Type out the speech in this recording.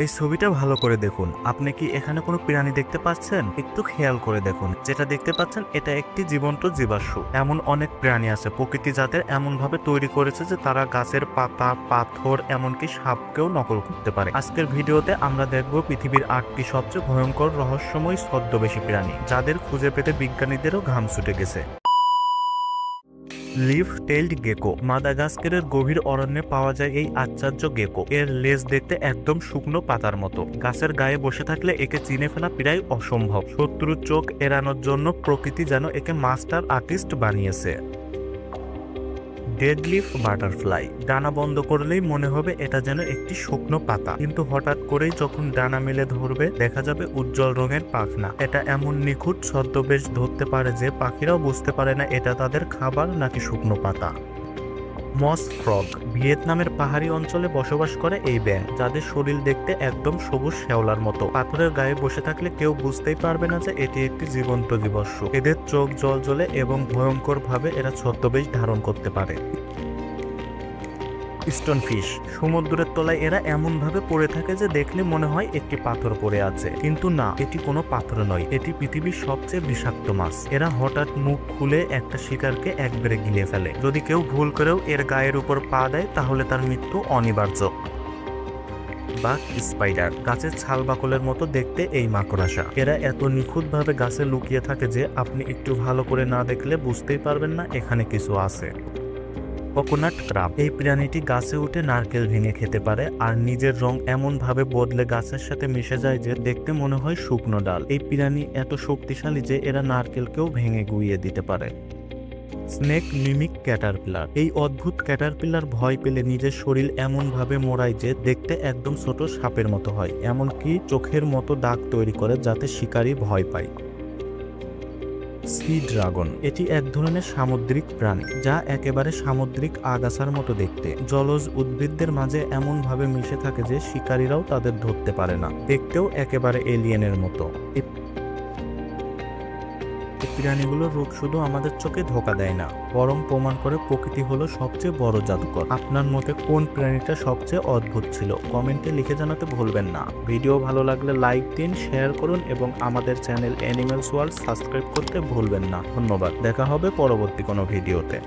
এই ছবিটা ভালো করে দেখুন। আপনি কি এখানে কোনো প্রাণী দেখতে পাচ্ছেন? একটু খেয়াল করে দেখুন। যেটা দেখতে পাচ্ছেন এটা একটি জীবন্ত জীবাশ্ম। এমন অনেক প্রাণী আছে প্রকৃতি যাদের এমন ভাবে তৈরি করেছে যে তারা গাছের পাতা, পাথর, এমনকি সাপকেও নকল করতে পারে। আজকের ভিডিওতে আমরা দেখব পৃথিবীর 8টি সবচেয়ে ভয়ঙ্কর রহস্যময় ছদ্মবেশী প্রাণী, যাদের খুঁজে পেতে বিজ্ঞানীদেরও ঘাম ছুটে গেছে। Leaf tailed Gecko. মাদাগাস্কারের গভীর অরণ্যে পাওয়া যায় এই আশ্চর্য গেকো। এর লেজ দেখতে একদম শুকনো পাতার মতো। গাছের গায়ে বসে থাকলে একে চিনে ফেলা প্রায় অসম্ভব। শত্রুর চোখ এড়ানোর জন্য প্রকৃতি যেন একে মাস্টার আর্টিস্ট বানিয়েছে। Dead leaf butterfly. ডানা বন্ধ করলেই মনে হবে এটা যেন একটি শুকনো পাতা, কিন্তু হঠাৎ করেই যখন ডানা মেলে ধরবে দেখা যাবে উজ্জ্বল রঙের পাখনা। এটা এমন নিখুঁত ছদ্মবেশ ধরতে পারে যে পাখিরাও বুঝতে পারে না এটা তাদের খাবার নাকি শুকনো পাতা। মস ফ্রগ। ভিয়েতনামের পাহাড়ি অঞ্চলে বসবাস করে এই ব্যাঙ, যাদের শরীর দেখতে একদম সবুজ শ্যাওলার মতো। পাথরের গায়ে বসে থাকলে কেউ বুঝতেই পারবে না যে এটি একটি জীবন্ত জীবাশ্ম। এদের চোখ জ্বলে এবং ভয়ঙ্কর ভাবে এরা ছদ্মবেশ ধারণ করতে পারে। স্টোনফিশ। সমুদ্রের তলায় এরা এমন ভাবে পড়ে থাকে যে দেখলে মনে হয় একটি পাথর পড়ে আছে, কিন্তু না, এটি কোনো পাথর নয়, এটি পৃথিবীর সবচেয়ে বিষাক্ত মাছ। এরা হঠাৎ মুখ খুলে একটা শিকারকে একবারে গিলে ফেলে। যদি কেউ ভুল করেও এর গায়ের উপর পা দেয় তাহলে তার মৃত্যু অনিবার্য। বাক স্পাইডার। গাছের ছাল বাকলের মতো দেখতে এই মাকড়সা। এরা এত নিখুঁতভাবে গাছে লুকিয়ে থাকে যে আপনি একটু ভালো করে না দেখলে বুঝতেই পারবেন না এখানে কিছু আছে। Coconut crab. এই প্রাণীটি গাছে উঠে নারকেল ভেঙে খেতে পারে আর নিজের রং এমন ভাবে বদলে গাছের সাথে মিশে যায় যে দেখতে মনে হয় শুকনো ডাল। এই প্রাণী এত শক্তিশালী যে এরা নারকেলকেও ভেঙে গুঁড়িয়ে দিতে পারে। Snake mimic Caterpillar. এই অদ্ভুত ক্যাটারপিলার ভয় পেলে নিজের শরীর এমন ভাবে মোড়ায় যে দেখতে একদম ছোট সাপের মতো হয়, এমনকি চোখের মতো দাগ তৈরি করে যাতে শিকারী ভয় পায়। Sea dragon. এটি এক ধরনের সামুদ্রিক প্রাণী যা একেবারে সামুদ্রিক আগাছার মতো দেখতে। জলজ উদ্ভিদদের মাঝে এমন ভাবে মিশে থাকে যে শিকারীরাও তাদের ধরতে পারে না। দেখতেও একেবারে এলিয়েনের মতো। এই প্রাণীগুলোর রূপ শুধু আমাদের চোখে ধোঁকা দেয় না, বরং প্রমাণ করে প্রকৃতি হলো সবচেয়ে বড় জাদুকর। আপনার মতে কোন প্রাণীটা সবচেয়ে অদ্ভুত ছিল কমেন্টে লিখে জানাতে ভুলবেন না। ভিডিও ভালো লাগলে লাইক দিন, শেয়ার করুন এবং আমাদের চ্যানেল অ্যানিমেলস ওয়ার্ল্ড সাবস্ক্রাইব করতে ভুলবেন না। ধন্যবাদ। দেখা হবে পরবর্তী কোনো ভিডিওতে।